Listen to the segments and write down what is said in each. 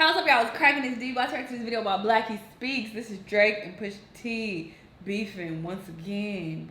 What's up, y'all? It's cracking this deep. I turned to this video about Blackie Speaks. This is Drake and Pusha T beefing once again.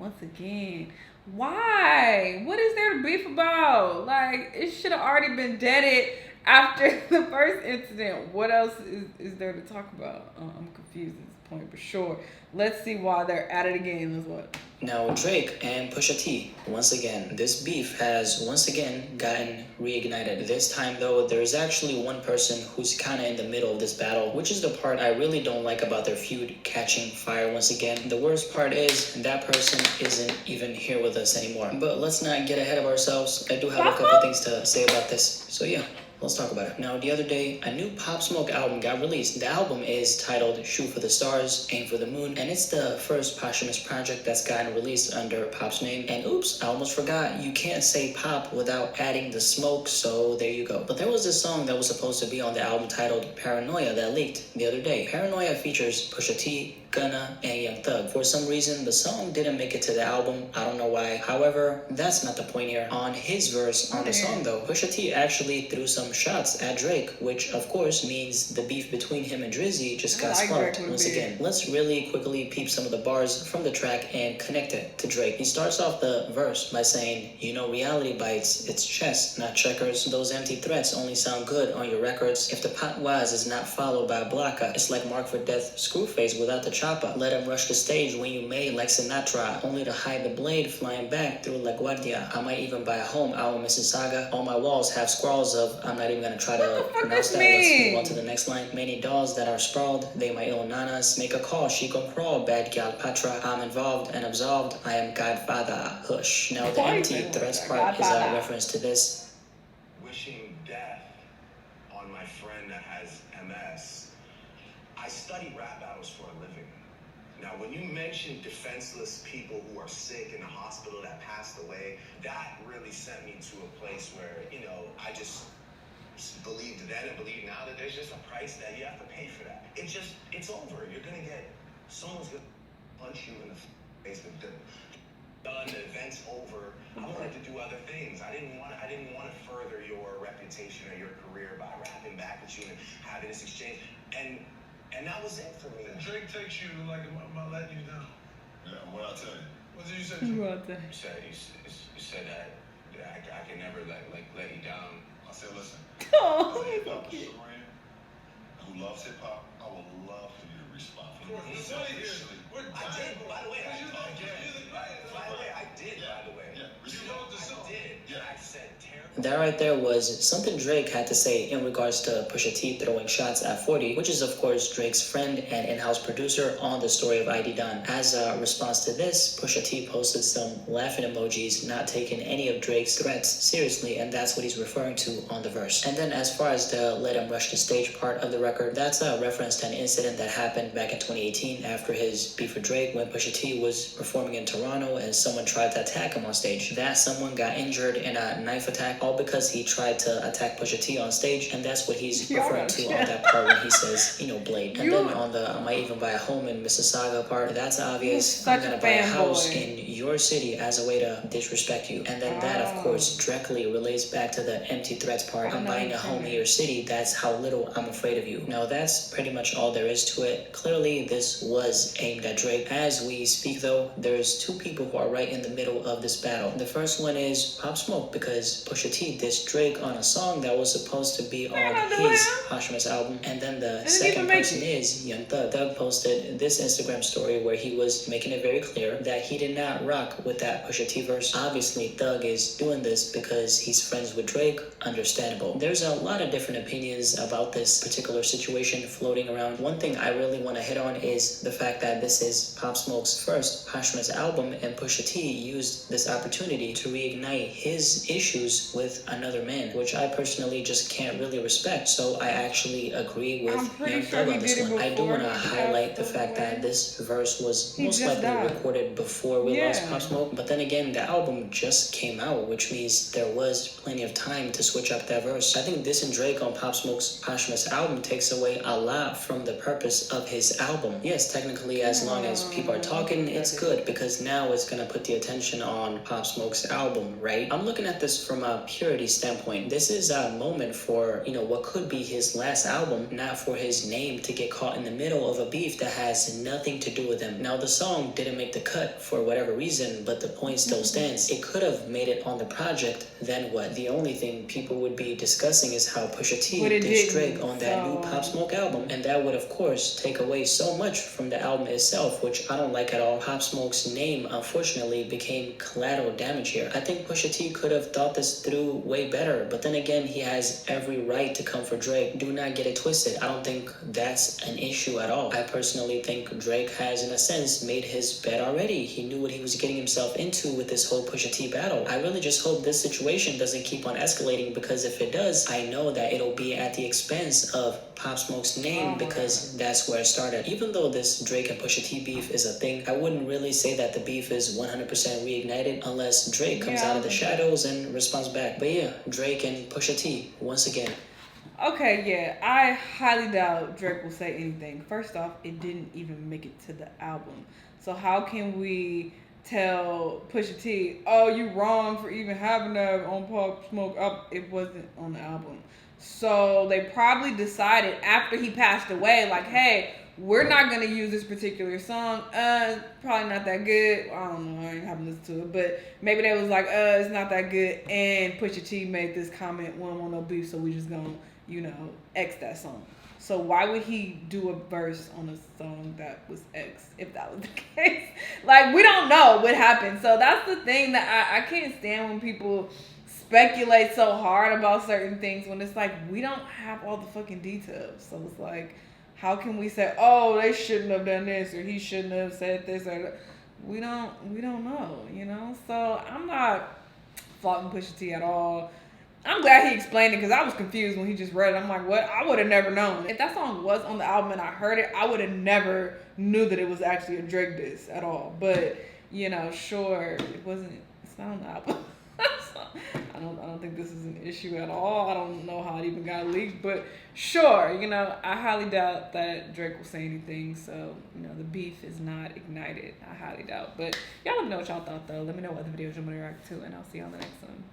Why? What is there to beef about? Like, it should have already been deaded after the first incident. What else is there to talk about? I'm confused at this point, but sure. Let's see why they're at it again. Let's what? Now, Drake and Pusha T, once again, this beef has once again gotten reignited. This time, though, there is actually one person who's kind of in the middle of this battle, which is the part I really don't like about their feud catching fire once again. The worst part is that person isn't even here with us anymore. But let's not get ahead of ourselves. I do have a couple things to say about this. So yeah, let's talk about it. Now, the other day, a new Pop Smoke album got released. The album is titled Shoot for the Stars, Aim for the Moon, and it's the first posthumous project that's gotten released under Pop's name. And oops, I almost forgot, you can't say Pop without adding the smoke, so there you go. But there was this song that was supposed to be on the album titled Paranoia that leaked the other day. Paranoia features Pusha T, Gunna, and Young Thug. For some reason, the song didn't make it to the album. I don't know why. However, that's not the point here. On his verse on the song, though, Pusha T actually threw some shots at Drake, which of course means the beef between him and Drizzy just got sparked once again. Let's really quickly peep some of the bars from the track and connect it to Drake. He starts off the verse by saying, "You know reality bites, it's chess, not checkers. Those empty threats only sound good on your records. If the pot wise is not followed by a blocker, it's like Mark for Death Screwface without the chopper. Let him rush the stage when you made like Sinatra, only to hide the blade flying back through La Guardia. I might even buy a home out in Mississauga. All my walls have scrawls of, I'm not even gonna try to pronounce that. Let's move on to the next line. Many dolls that are sprawled, they my ill nanas. Make a call, she gon' crawl, bad gal patra. I'm involved and absolved, I am Godfather, hush." Now the empty threats part is a reference to this. Wishing death on my friend that has MS. I study rap battles for a living. Now, when you mention defenseless people who are sick in the hospital that passed away, that really sent me to a place where, I just believed then and believe now that there's just a price that you have to pay for that. It's over. You're going to someone's going to punch you in the face. Done, the event's over. I wanted to do other things. I didn't want to further your reputation or your career by rapping back at you and having this exchange. And that was it for me. Drake takes you like, I'm letting you down. Yeah, what I tell you? What did you say? You said that I can never let you down. I said, listen. Oh, if I was Saran, who loves hip hop, I would love for you to respond. I did, by the way. I did. Yeah. I said terrible. That right there was something Drake had to say in regards to Pusha T throwing shots at 40, which is of course Drake's friend and in-house producer on the story of ID Don. As a response to this, Pusha T posted some laughing emojis, not taking any of Drake's threats seriously, and that's what he's referring to on the verse. And then as far as the let him rush the stage part of the record, that's a reference to an incident that happened back in 2018 after his beef with Drake when Pusha T was performing in Toronto and someone tried to attack him on stage. That someone got injured in a knife attack, all because he tried to attack Pusha T on stage, and that's what he's referring to on that part when he says, blade. And then on the I might even buy a home in Mississauga part, that's obvious. I'm gonna buy a house in your city as a way to disrespect you. And then that, of course, directly relates back to the empty threats part. I'm buying a home in your city, that's how little I'm afraid of you. Now, that's pretty much all there is to it. Clearly, this was aimed at Drake. As we speak, though, there's two people who are right in the middle of this battle. The first one is Pop Smoke, because Pusha T dissed Drake on a song that was supposed to be on his posthumous album. And then the second person is Young Thug. Thug posted this Instagram story where he was making it very clear that he did not rock with that Pusha T verse. Obviously, Thug is doing this because he's friends with Drake. Understandable. There's a lot of different opinions about this particular situation floating around. One thing I really want to hit on is the fact that this is Pop Smoke's first posthumous album, and Pusha T used this opportunity to reignite his issues with another man, which I personally just can't really respect. So I actually agree with Young Thug on this one. I do want to highlight the fact that this verse was most likely recorded before we lost Pop Smoke, but then again, the album just came out, which means there was plenty of time to switch up that verse. I think dissing Drake on Pop Smoke's posthumous album takes away away a lot from the purpose of his album. Yes, technically, as long as people are talking, it's good because now it's gonna put the attention on Pop Smoke's album, right? I'm looking at this from a purity standpoint. This is a moment for, what could be his last album, not for his name to get caught in the middle of a beef that has nothing to do with him. Now, the song didn't make the cut for whatever reason, but the point still stands. It could have made it on the project, then what? The only thing people would be discussing is how Pusha T dissed Drake on that new Pop Smoke album, and that would of course take away so much from the album itself, which I don't like at all. Pop Smoke's name unfortunately became collateral damage here. I think Pusha T could have thought this through way better, but then again, he has every right to come for Drake. Do not get it twisted. I don't think that's an issue at all. I personally think Drake has, in a sense, made his bet already. He knew what he was getting himself into with this whole Pusha T battle. I really just hope this situation doesn't keep on escalating, because if it does, I know that it'll be at the expense of Pop Smoke's name, because that's where it started. Even though this Drake and Pusha T beef is a thing, I wouldn't really say that the beef is 100% reignited unless Drake comes out of the shadows and responds back. But yeah, Drake and Pusha T, once again. Okay, yeah, I highly doubt Drake will say anything. First off, it didn't even make it to the album. So how can we tell Pusha T, oh, you wrong for even having that on Pop Smoke? It wasn't on the album. So they probably decided after he passed away, like, hey, we're not going to use this particular song. Probably not that good. I don't know. I haven't listened to it. But maybe they was like, it's not that good. And Pusha T made this comment, we don't want no beef, so we just going to, X that song. So why would he do a verse on a song that was X if that was the case? Like, we don't know what happened. So that's the thing that I can't stand when people speculate so hard about certain things when it's like we don't have all the fucking details. So it's like, how can we say, oh, they shouldn't have done this or he shouldn't have said this or that? We don't know, So I'm not faulting Pusha T at all. I'm glad he explained it because I was confused when he just read it. I'm like, what? I would have never known. If that song was on the album and I heard it, I would have never knew that it was actually a Drake diss at all. But, sure, it's not on the album. So, I don't think this is an issue at all. I don't know how it even got leaked, but sure, I highly doubt that Drake will say anything. So, the beef is not ignited. I highly doubt. But y'all let me know what y'all thought, though. Let me know what other videos you want to react to, and I'll see you on the next one.